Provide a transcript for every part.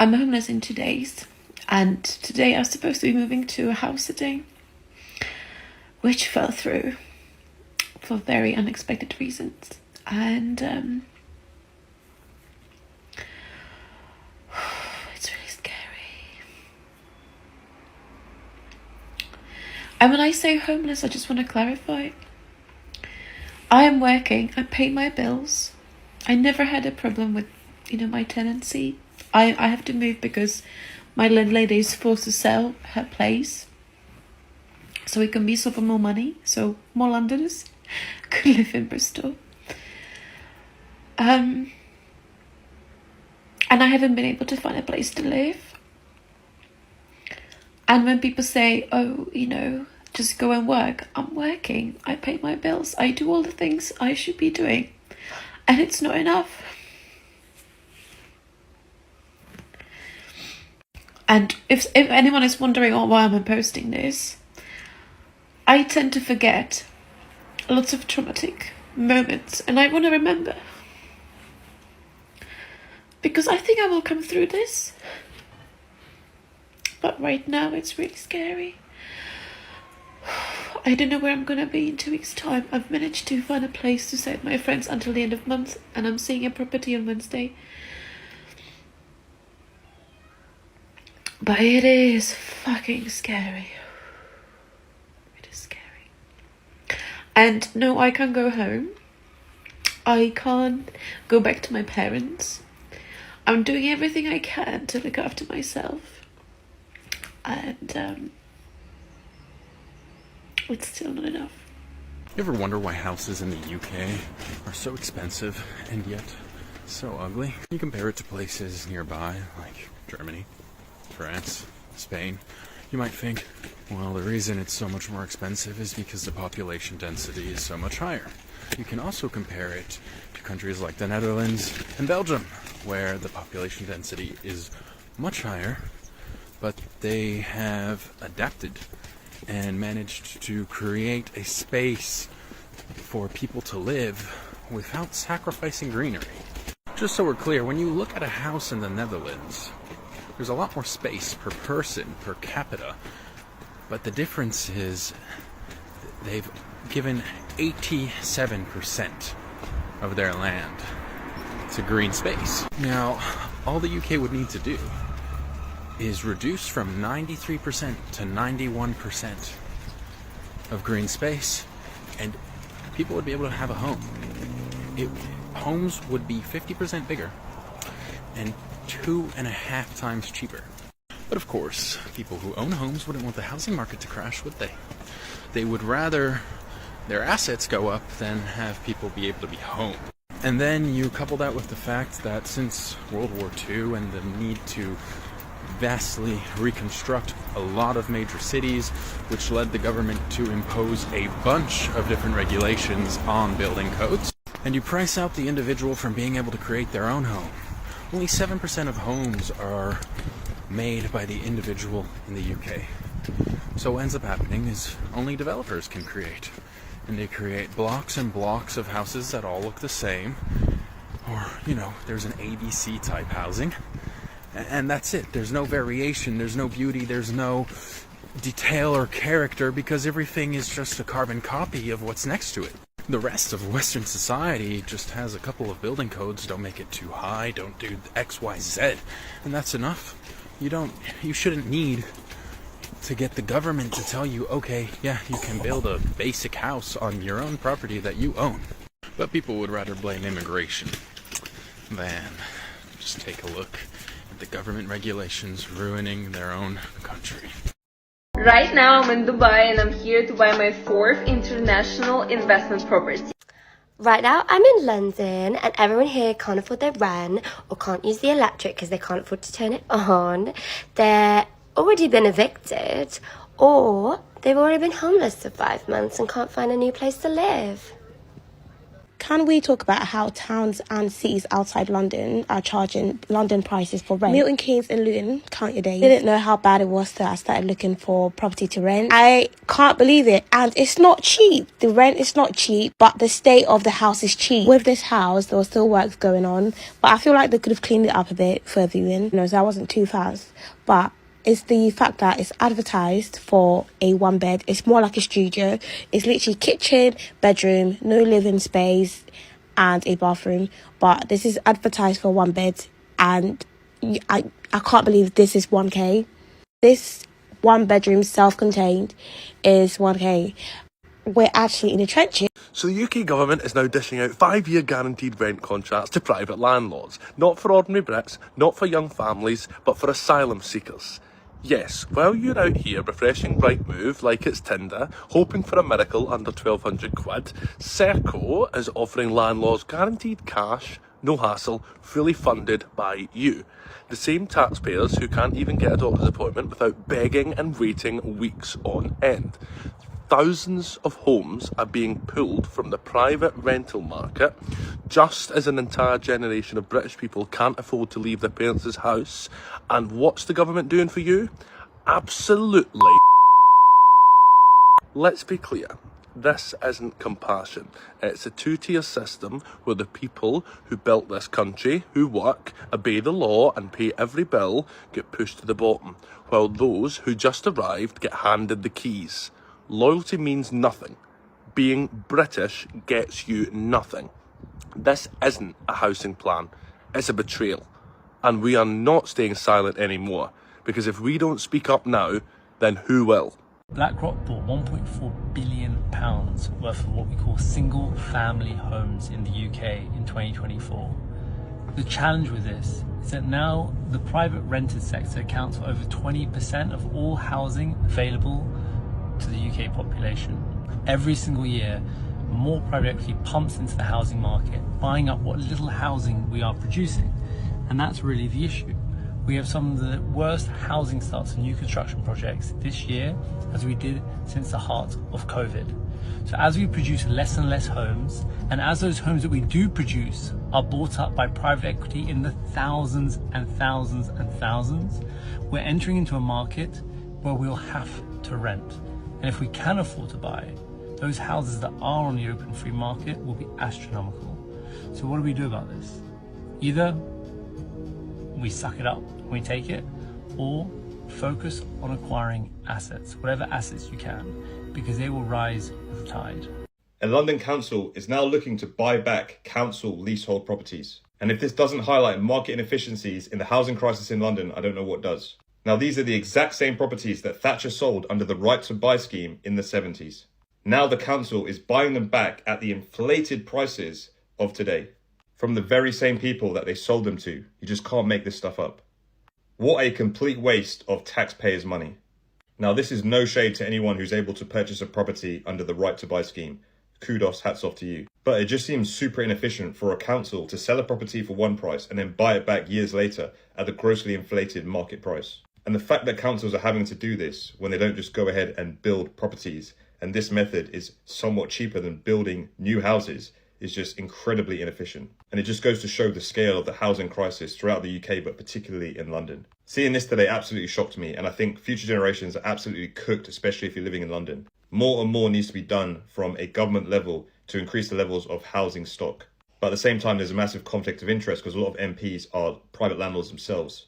I'm homeless in 2 days, and today I was supposed to be moving to a house sitting, which fell through for very unexpected reasons. And it's really scary. And when I say homeless, I just want to clarify, I am working, I pay my bills. I never had a problem with, my tenancy. I have to move because my landlady is forced to sell her place so it can be sold for more money, so more Londoners could live in Bristol. And I haven't been able to find a place to live. And when people say, oh, just go and work, I'm working, I pay my bills, I do all the things I should be doing, and it's not enough. And if anyone is wondering why I'm posting this, I tend to forget lots of traumatic moments, and I want to remember, because I think I will come through this. But right now it's really scary. I don't know where I'm gonna be in 2 weeks' time. I've managed to find a place to stay with my friends until the end of the month, and I'm seeing a property on Wednesday. But it is fucking scary. It is scary. And no, I can't go home. I can't go back to my parents. I'm doing everything I can to look after myself. And it's still not enough. You ever wonder why houses in the UK are so expensive and yet so ugly? You compare it to places nearby like Germany, France, Spain. You might think, well, the reason it's so much more expensive is because the population density is so much higher. You can also compare it to countries like the Netherlands and Belgium, where the population density is much higher, but they have adapted and managed to create a space for people to live without sacrificing greenery. Just so we're clear, when you look at a house in the Netherlands, there's a lot more space per person, per capita, but the difference is they've given 87% of their land to green space. Now, all the UK would need to do is reduce from 93% to 91% of green space, and people would be able to have a home. Homes would be 50% bigger and 2.5 times cheaper. But of course, people who own homes wouldn't want the housing market to crash, would they? They would rather their assets go up than have people be able to be home. And then you couple that with the fact that since World War II and the need to vastly reconstruct a lot of major cities, which led the government to impose a bunch of different regulations on building codes, and you price out the individual from being able to create their own home. Only 7% of homes are made by the individual in the UK. So what ends up happening is only developers can create. And they create blocks and blocks of houses that all look the same. Or, there's an ABC type housing. And that's it. There's no variation, there's no beauty, there's no detail or character, because everything is just a carbon copy of what's next to it. The rest of Western society just has a couple of building codes. Don't make it too high, don't do X, Y, Z, and that's enough. You shouldn't need to get the government to tell you, okay, yeah, you can build a basic house on your own property that you own. But people would rather blame immigration than just take a look at the government regulations ruining their own country. Right now I'm in Dubai and I'm here to buy my 4th international investment property. Right now I'm in London and everyone here can't afford their rent or can't use the electric because they can't afford to turn it on. They're already been evicted, or they've already been homeless for 5 months and can't find a new place to live. can we talk about how towns and cities outside London are charging London prices for rent? Milton Keynes and Luton, count your days. Didn't know how bad it was till I started looking for property to rent. I can't believe it, and it's not cheap. The rent is not cheap, but the state of the house is cheap. With this house, there was still works going on, but I feel like they could have cleaned it up a bit for viewing, so I wasn't too fast. But it's the fact that it's advertised for a one bed. It's more like a studio. It's literally kitchen, bedroom, no living space, and a bathroom. But this is advertised for one bed, and I can't believe this is 1k. This one bedroom self-contained is 1k. We're actually in the trenches. So the UK government is now dishing out 5-year guaranteed rent contracts to private landlords. Not for ordinary Brits, not for young families, but for asylum seekers. Yes, while you're out here refreshing Rightmove like it's Tinder, hoping for a miracle under 1,200 quid, Serco is offering landlords guaranteed cash, no hassle, fully funded by you. The same taxpayers who can't even get a doctor's appointment without begging and waiting weeks on end. Thousands of homes are being pulled from the private rental market, just as an entire generation of British people can't afford to leave their parents' house. And what's the government doing for you? Absolutely. Let's be clear. This isn't compassion. It's a two-tier system where the people who built this country, who work, obey the law and pay every bill, get pushed to the bottom, while those who just arrived get handed the keys. Loyalty means nothing. Being British gets you nothing. This isn't a housing plan. It's a betrayal. And we are not staying silent anymore, because if we don't speak up now, then who will? BlackRock bought £1.4 billion worth of what we call single family homes in the UK in 2024. The challenge with this is that now the private rented sector accounts for over 20% of all housing available to the UK population. Every single year, more private equity pumps into the housing market, buying up what little housing we are producing. And that's really the issue. We have some of the worst housing starts and new construction projects this year as we did since the heart of COVID. So as we produce less and less homes, and as those homes that we do produce are bought up by private equity in the thousands and thousands and thousands, we're entering into a market where we'll have to rent. And if we can afford to buy, those houses that are on the open free market will be astronomical. So what do we do about this? Either we suck it up and we take it, or focus on acquiring assets, whatever assets you can, because they will rise with the tide. A London council is now looking to buy back council leasehold properties. And if this doesn't highlight market inefficiencies in the housing crisis in London, I don't know what does. Now, these are the exact same properties that Thatcher sold under the Right to Buy scheme in the 70s. Now the council is buying them back at the inflated prices of today, from the very same people that they sold them to. You just can't make this stuff up. What a complete waste of taxpayers' money. Now, this is no shade to anyone who's able to purchase a property under the Right to Buy scheme. Kudos, hats off to you. But it just seems super inefficient for a council to sell a property for one price and then buy it back years later at the grossly inflated market price. And the fact that councils are having to do this when they don't just go ahead and build properties, and this method is somewhat cheaper than building new houses, is just incredibly inefficient. And it just goes to show the scale of the housing crisis throughout the UK, but particularly in London. Seeing this today absolutely shocked me, and I think future generations are absolutely cooked, especially if you're living in London. More and more needs to be done from a government level to increase the levels of housing stock. But at the same time, there's a massive conflict of interest because a lot of MPs are private landlords themselves.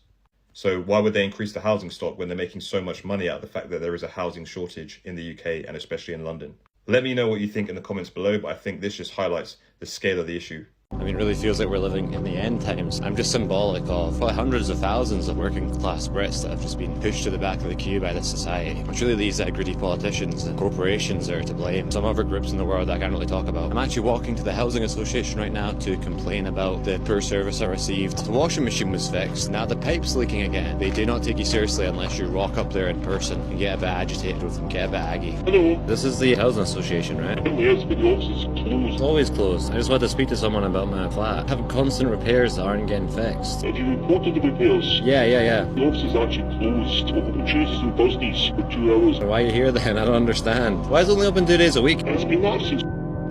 So why would they increase the housing stock when they're making so much money out of the fact that there is a housing shortage in the UK and especially in London? Let me know what you think in the comments below, but I think this just highlights the scale of the issue. I mean, it really feels like we're living in the end times. I'm just symbolic of probably hundreds of thousands of working class Brits that have just been pushed to the back of the queue by this society. It's really these greedy politicians and corporations are to blame. Some other groups in the world that I can't really talk about. I'm actually walking to the Housing Association right now to complain about the poor service I received. The washing machine was fixed, now the pipe's leaking again. They do not take you seriously unless you rock up there in person and get a bit agitated with them, get a bit aggy. Hello. This is the Housing Association, right? Yes, but the office is closed. It's always closed. I just wanted to speak to someone about my flat. I have constant repairs that aren't getting fixed. Have you reported the repairs? Yeah. The office is actually closed. We're open Tuesdays and Thursdays for 2 hours. Why are you here then? I don't understand. Why is it only open 2 days a week? And it's been that since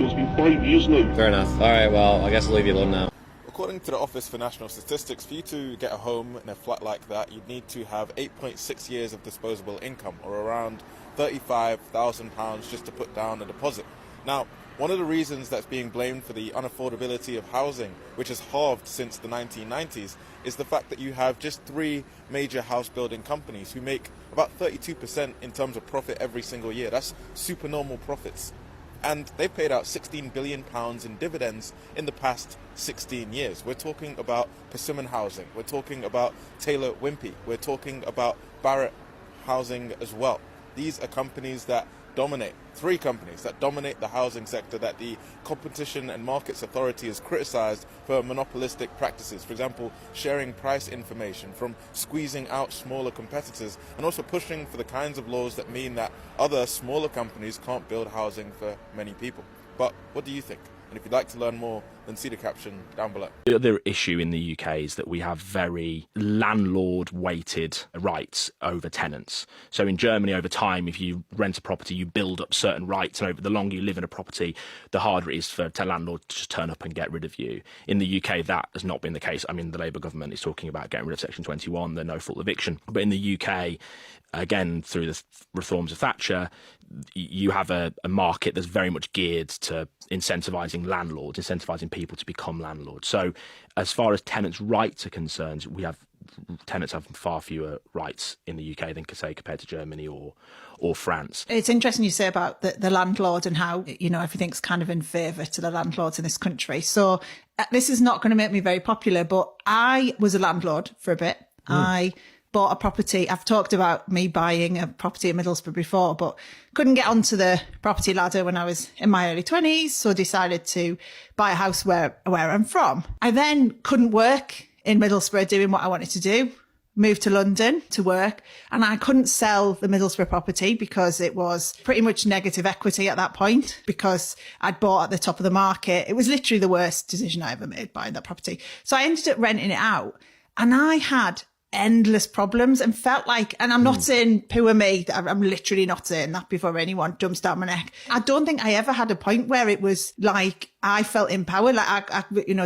It's been 5 years now. Fair enough. Alright, well, I guess I'll leave you alone now. According to the Office for National Statistics, for you to get a home in a flat like that, you'd need to have 8.6 years of disposable income, or around £35,000 just to put down a deposit. Now, one of the reasons that's being blamed for the unaffordability of housing, which has halved since the 1990s, is the fact that you have just 3 major house building companies who make about 32% in terms of profit every single year. That's supernormal profits. And they've paid out £16 billion in dividends in the past 16 years. We're talking about Persimmon Housing, we're talking about Taylor Wimpey, we're talking about Barrett Housing as well. These are companies that dominate, 3 companies that dominate the housing sector that the Competition and Markets Authority has criticised for monopolistic practices. For example, sharing price information, from squeezing out smaller competitors, and also pushing for the kinds of laws that mean that other smaller companies can't build housing for many people. But what do you think? And if you'd like to learn more, then see the caption down below. The other issue in the UK is that we have very landlord-weighted rights over tenants. So in Germany, over time, if you rent a property, you build up certain rights, and over the longer you live in a property, the harder it is for a landlord to just turn up and get rid of you. In the UK, that has not been the case. I mean, the Labour government is talking about getting rid of Section 21, the no-fault eviction. But in the UK, again, through the reforms of Thatcher, you have a market that's very much geared to incentivising landlords, incentivising people to become landlords. So as far as tenants' rights are concerned, tenants have far fewer rights in the UK than, say, compared to Germany or France. It's interesting you say about the landlord and how, everything's kind of in favour to the landlords in this country. So this is not going to make me very popular, but I was a landlord for a bit. I bought a property. I've talked about me buying a property in Middlesbrough before, but couldn't get onto the property ladder when I was in my early 20s, so decided to buy a house where I'm from. I then couldn't work in Middlesbrough doing what I wanted to do, moved to London to work, and I couldn't sell the Middlesbrough property because it was pretty much negative equity at that point, because I'd bought at the top of the market. It was literally the worst decision I ever made, buying that property. So I ended up renting it out, and I had endless problems and felt like, and I'm not saying poor me, I'm literally not saying that before anyone jumps down my neck. I don't think I ever had a point where it was like I felt empowered, like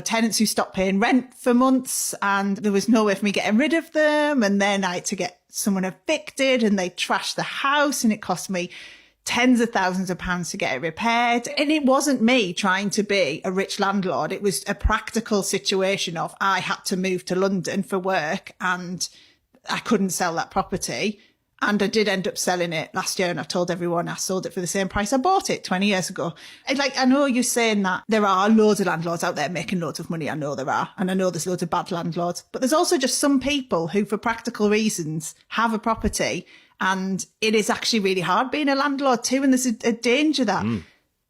tenants who stopped paying rent for months and there was no way for me getting rid of them, and then I had to get someone evicted and they trashed the house and it cost me tens of thousands of pounds to get it repaired. And it wasn't me trying to be a rich landlord. It was a practical situation of I had to move to London for work and I couldn't sell that property. And I did end up selling it last year, and I've told everyone I sold it for the same price I bought it 20 years ago. I know you're saying that there are loads of landlords out there making loads of money. I know there are. And I know there's loads of bad landlords. But there's also just some people who, for practical reasons, have a property, and it is actually really hard being a landlord too. And there's a danger that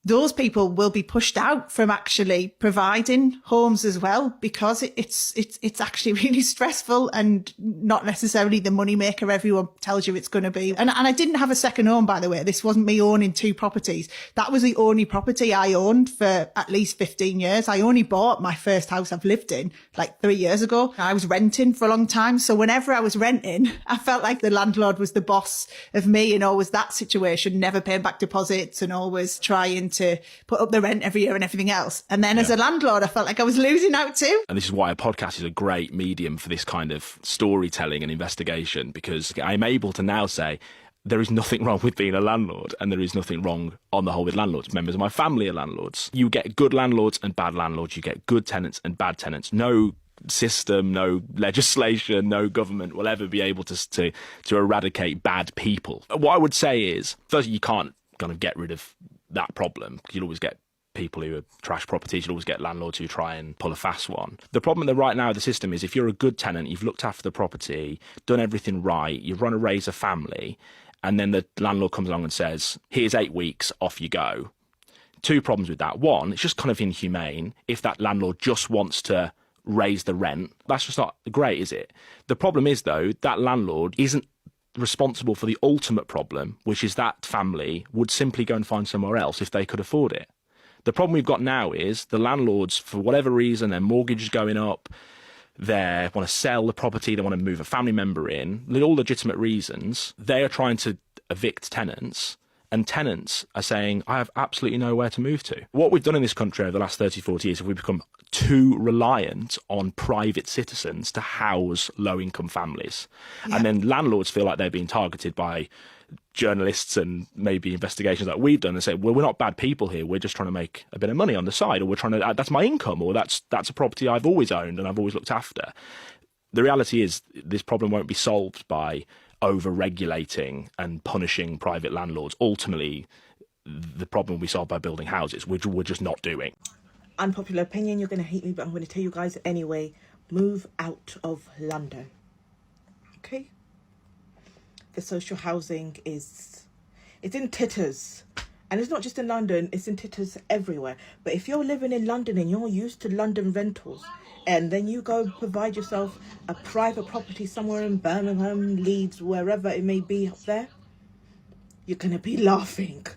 those people will be pushed out from actually providing homes as well, because it's actually really stressful and not necessarily the money maker everyone tells you it's going to be. And I didn't have a second home, by the way. This wasn't me owning 2 properties. That was the only property I owned for at least 15 years. I only bought my first house I've lived in like 3 years ago. I was renting for a long time. So whenever I was renting, I felt like the landlord was the boss of me, and always that situation, never paying back deposits and always trying to put up the rent every year and everything else. And then as a landlord, I felt like I was losing out too. And this is why a podcast is a great medium for this kind of storytelling and investigation, because I'm able to now say there is nothing wrong with being a landlord, and there is nothing wrong on the whole with landlords. Members of my family are landlords. You get good landlords and bad landlords. You get good tenants and bad tenants. No system, no legislation, no government will ever be able to eradicate bad people. What I would say is, first, you can't kind of get rid of that problem. You'll always get people who are trash properties. You'll always get landlords who try and pull a fast one. The problem that right now with the system is, if you're a good tenant, you've looked after the property, done everything right, you've run a raise a family, and then the landlord comes along and says, here's 8 weeks, off you go. 2 problems with that. One, it's just kind of inhumane if that landlord just wants to raise the rent. That's just not great, is it? The problem is, though, that landlord isn't responsible for the ultimate problem, which is that family would simply go and find somewhere else if they could afford it. The problem we've got now is the landlords, for whatever reason, their mortgage is going up, they want to sell the property, they want to move a family member in, all legitimate reasons. They are trying to evict tenants, and tenants are saying, I have absolutely nowhere to move to. What we've done in this country over the last 30, 40 years is we've become too reliant on private citizens to house low-income families. Yeah. And then landlords feel like they're being targeted by journalists and maybe investigations like we've done and say, well, we're not bad people here. We're just trying to make a bit of money on the side, or we're trying to, that's my income, or that's a property I've always owned and I've always looked after. The reality is this problem won't be solved by over-regulating and punishing private landlords. Ultimately, the problem will be solved by building houses, which we're just not doing. Unpopular opinion, you're going to hate me, but I'm going to tell you guys anyway. Move out of London. Okay? The social housing it's in titters. And it's not just in London, it's in titters everywhere. But if you're living in London and you're used to London rentals, and then you go provide yourself a private property somewhere in Birmingham, Leeds, wherever it may be up there, you're going to be laughing.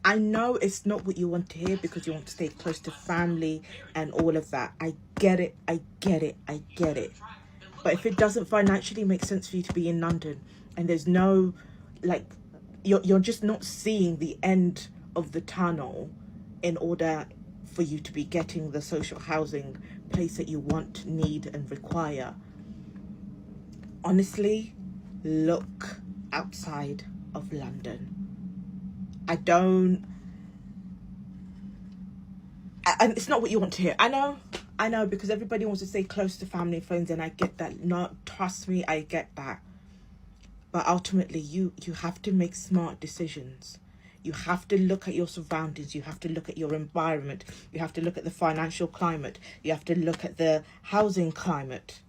I know it's not what you want to hear because you want to stay close to family and all of that. I get it. But if it doesn't financially make sense for you to be in London, and there's no, like, you're just not seeing the end of the tunnel in order for you to be getting the social housing place that you want, need and require, honestly, look outside of London. And it's not what you want to hear. I know, because everybody wants to stay close to family and friends, and I get that. No, trust me, I get that. But ultimately, you have to make smart decisions. You have to look at your surroundings. You have to look at your environment. You have to look at the financial climate. You have to look at the housing climate.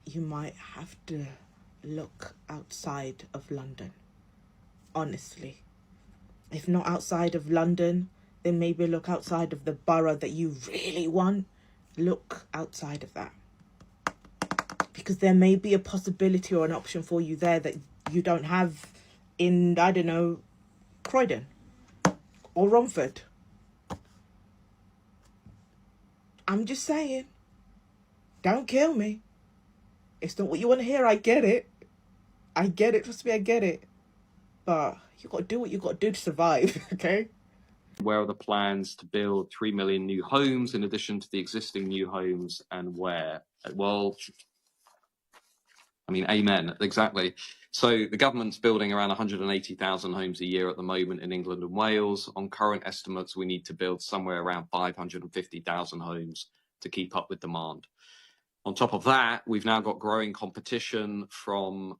You might have to look outside of London. Honestly. If not outside of London, then maybe look outside of the borough that you really want. Look outside of that. Because there may be a possibility or an option for you there that you don't have in, I don't know, Croydon or Romford. I'm just saying. Don't kill me. It's not what you want to hear. I get it. Trust me, I get it. But you got to do what you got to do to survive, okay? Where are the plans to build 3 million new homes in addition to the existing new homes, and where? Well, I mean, amen, exactly. So the government's building around 180,000 homes a year at the moment in England and Wales. On current estimates, we need to build somewhere around 550,000 homes to keep up with demand. On top of that, we've now got growing competition from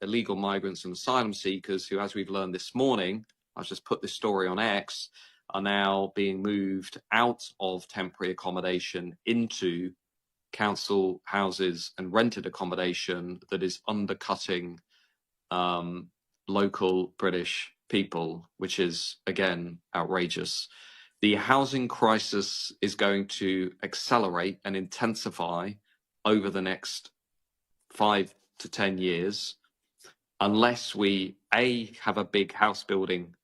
illegal migrants and asylum seekers who, as we've learned this morning, I've just put this story on X, are now being moved out of temporary accommodation into council houses and rented accommodation that is undercutting local British people, which is, again, outrageous. The housing crisis is going to accelerate and intensify over the next 5 to 10 years unless we, A, have a big house building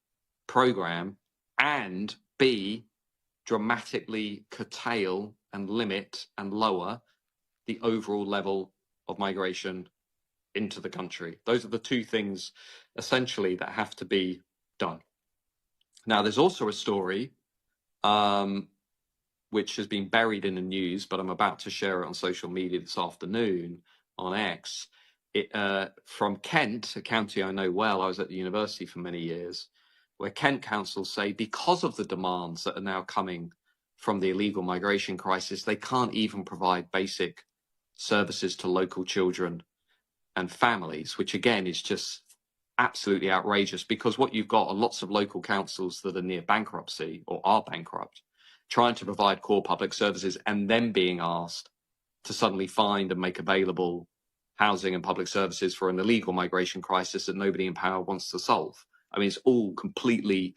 program, and B, dramatically curtail and limit and lower the overall level of migration into the country. Those are the two things essentially that have to be done. Now, there's also a story which has been buried in the news, but I'm about to share it on social media this afternoon on X. From Kent, a county I know well. I was at the university for many years, where Kent councils say because of the demands that are now coming from the illegal migration crisis, they can't even provide basic services to local children and families, which again is just absolutely outrageous, because what you've got are lots of local councils that are near bankruptcy or are bankrupt, trying to provide core public services and then being asked to suddenly find and make available housing and public services for an illegal migration crisis that nobody in power wants to solve. I mean, it's all completely,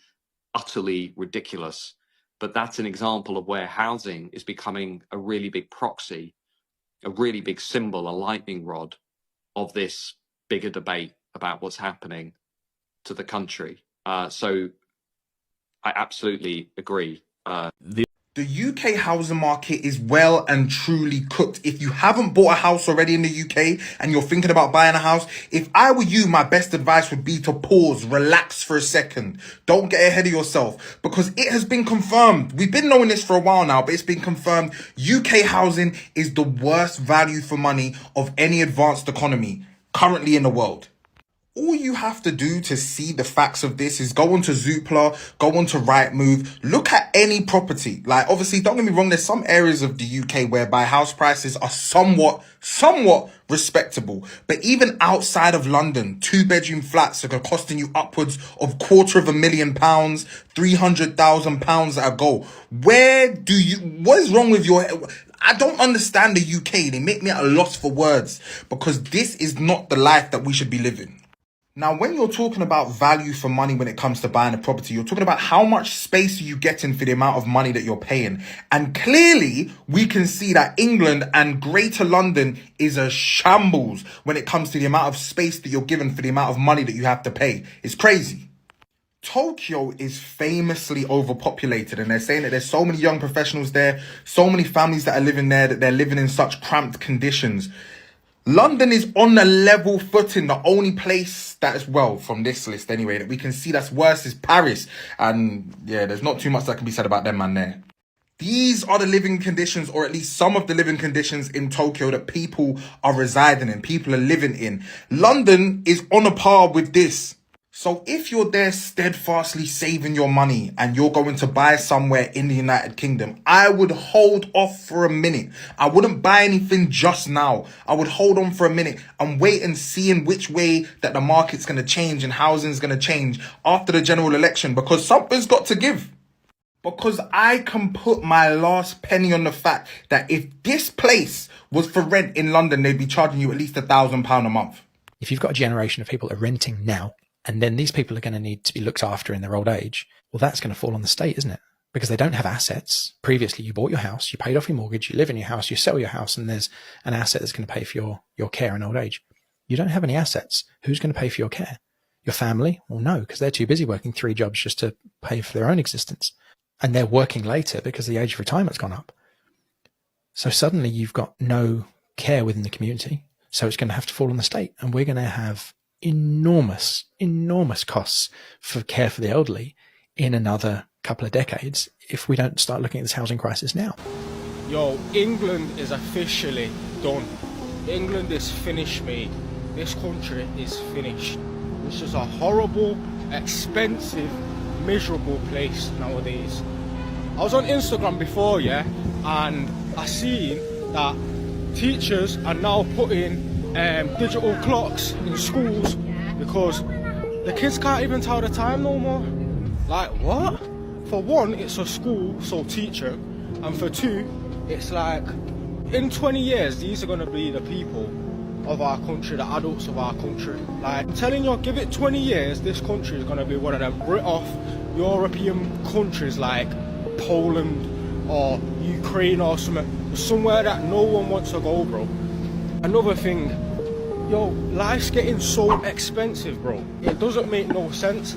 utterly ridiculous. But that's an example of where housing is becoming a really big proxy, a really big symbol, a lightning rod of this bigger debate about what's happening to the country. So I absolutely agree. The UK housing market is well and truly cooked. If you haven't bought a house already in the UK and you're thinking about buying a house, if I were you, my best advice would be to pause, relax for a second. Don't get ahead of yourself, because it has been confirmed. We've been knowing this for a while now, but it's been confirmed. UK housing is the worst value for money of any advanced economy currently in the world. All you have to do to see the facts of this is go onto Zoopla, go onto Rightmove, look at any property. Like, obviously, don't get me wrong, there's some areas of the UK whereby house prices are somewhat respectable. But even outside of London, 2-bedroom flats are costing you upwards of £250,000, £300,000 at a go. What is wrong with your... I don't understand the UK. They make me at a loss for words, because this is not the life that we should be living. Now, when you're talking about value for money when it comes to buying a property, you're talking about how much space are you getting for the amount of money that you're paying. And clearly, we can see that England and Greater London is a shambles when it comes to the amount of space that you're given for the amount of money that you have to pay. It's crazy. Tokyo is famously overpopulated, and they're saying that there's so many young professionals there, so many families that are living there, that they're living in such cramped conditions. London is on a level footing. The only place that is, well, from this list anyway, that we can see that's worse is Paris. And yeah, there's not too much that can be said about them, man, there. These are the living conditions, or at least some of the living conditions in Tokyo that people are residing in, people are living in. London is on a par with this. So if you're there steadfastly saving your money and you're going to buy somewhere in the United Kingdom, I would hold off for a minute. I wouldn't buy anything just now. I would hold on for a minute and wait and see in which way that the market's going to change and housing's going to change after the general election, because something's got to give. Because I can put my last penny on the fact that if this place was for rent in London, they'd be charging you at least £1,000 a month. If you've got a generation of people that are renting now, and then these people are going to need to be looked after in their old age, well, that's going to fall on the state, isn't it? Because they don't have assets. Previously, you bought your house, you paid off your mortgage, you live in your house, you sell your house, and there's an asset that's going to pay for your care in old age. You don't have any assets. Who's going to pay for your care? Your family? Well, no, because they're too busy working 3 jobs just to pay for their own existence. And they're working later because the age of retirement's gone up. So suddenly you've got no care within the community. So it's going to have to fall on the state. And we're going to have enormous costs for care for the elderly in another couple of decades if we don't start looking at this housing crisis now. Yo, England is officially done. England is finished, mate. This country is finished. This is a horrible, expensive, miserable place nowadays. I was on Instagram before, yeah, and I seen that teachers are now putting digital clocks in schools because the kids can't even tell the time no more. Like, what? For one, it's a school, so teacher, and for two, it's like, in 20 years, these are going to be the people of our country, the adults of our country. Like, I'm telling you, give it 20 years, this country is going to be one of them Brit-off European countries like Poland or Ukraine or somewhere that no one wants to go, bro. Another thing, yo, life's getting so expensive, bro. It doesn't make no sense.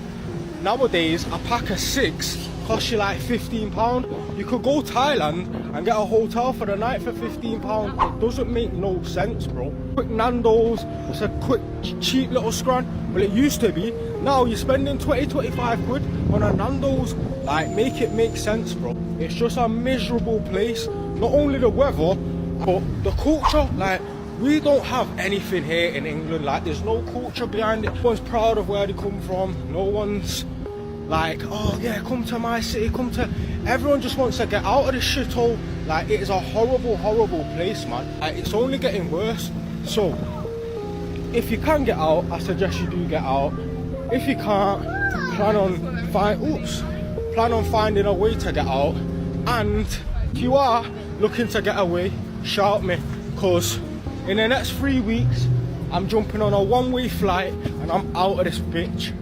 Nowadays, a pack of 6 costs you like £15. You could go Thailand and get a hotel for the night for £15. It doesn't make no sense, bro. Quick Nando's, it's a quick, cheap little scran. Well, it used to be. Now you're spending 20-25 quid on a Nando's. Like, make it make sense, bro. It's just a miserable place. Not only the weather, but the culture. Like, we don't have anything here in England. Like, there's no culture behind it. No one's proud of where they come from. No one's like, oh yeah, come to my city, come to... Everyone just wants to get out of this shithole. Like, it is a horrible, horrible place, man. Like, it's only getting worse. So, if you can get out, I suggest you do get out. If you can't, plan on finding a way to get out. And if you are looking to get away, shout me, because in the next 3 weeks, I'm jumping on a one-way flight and I'm out of this bitch.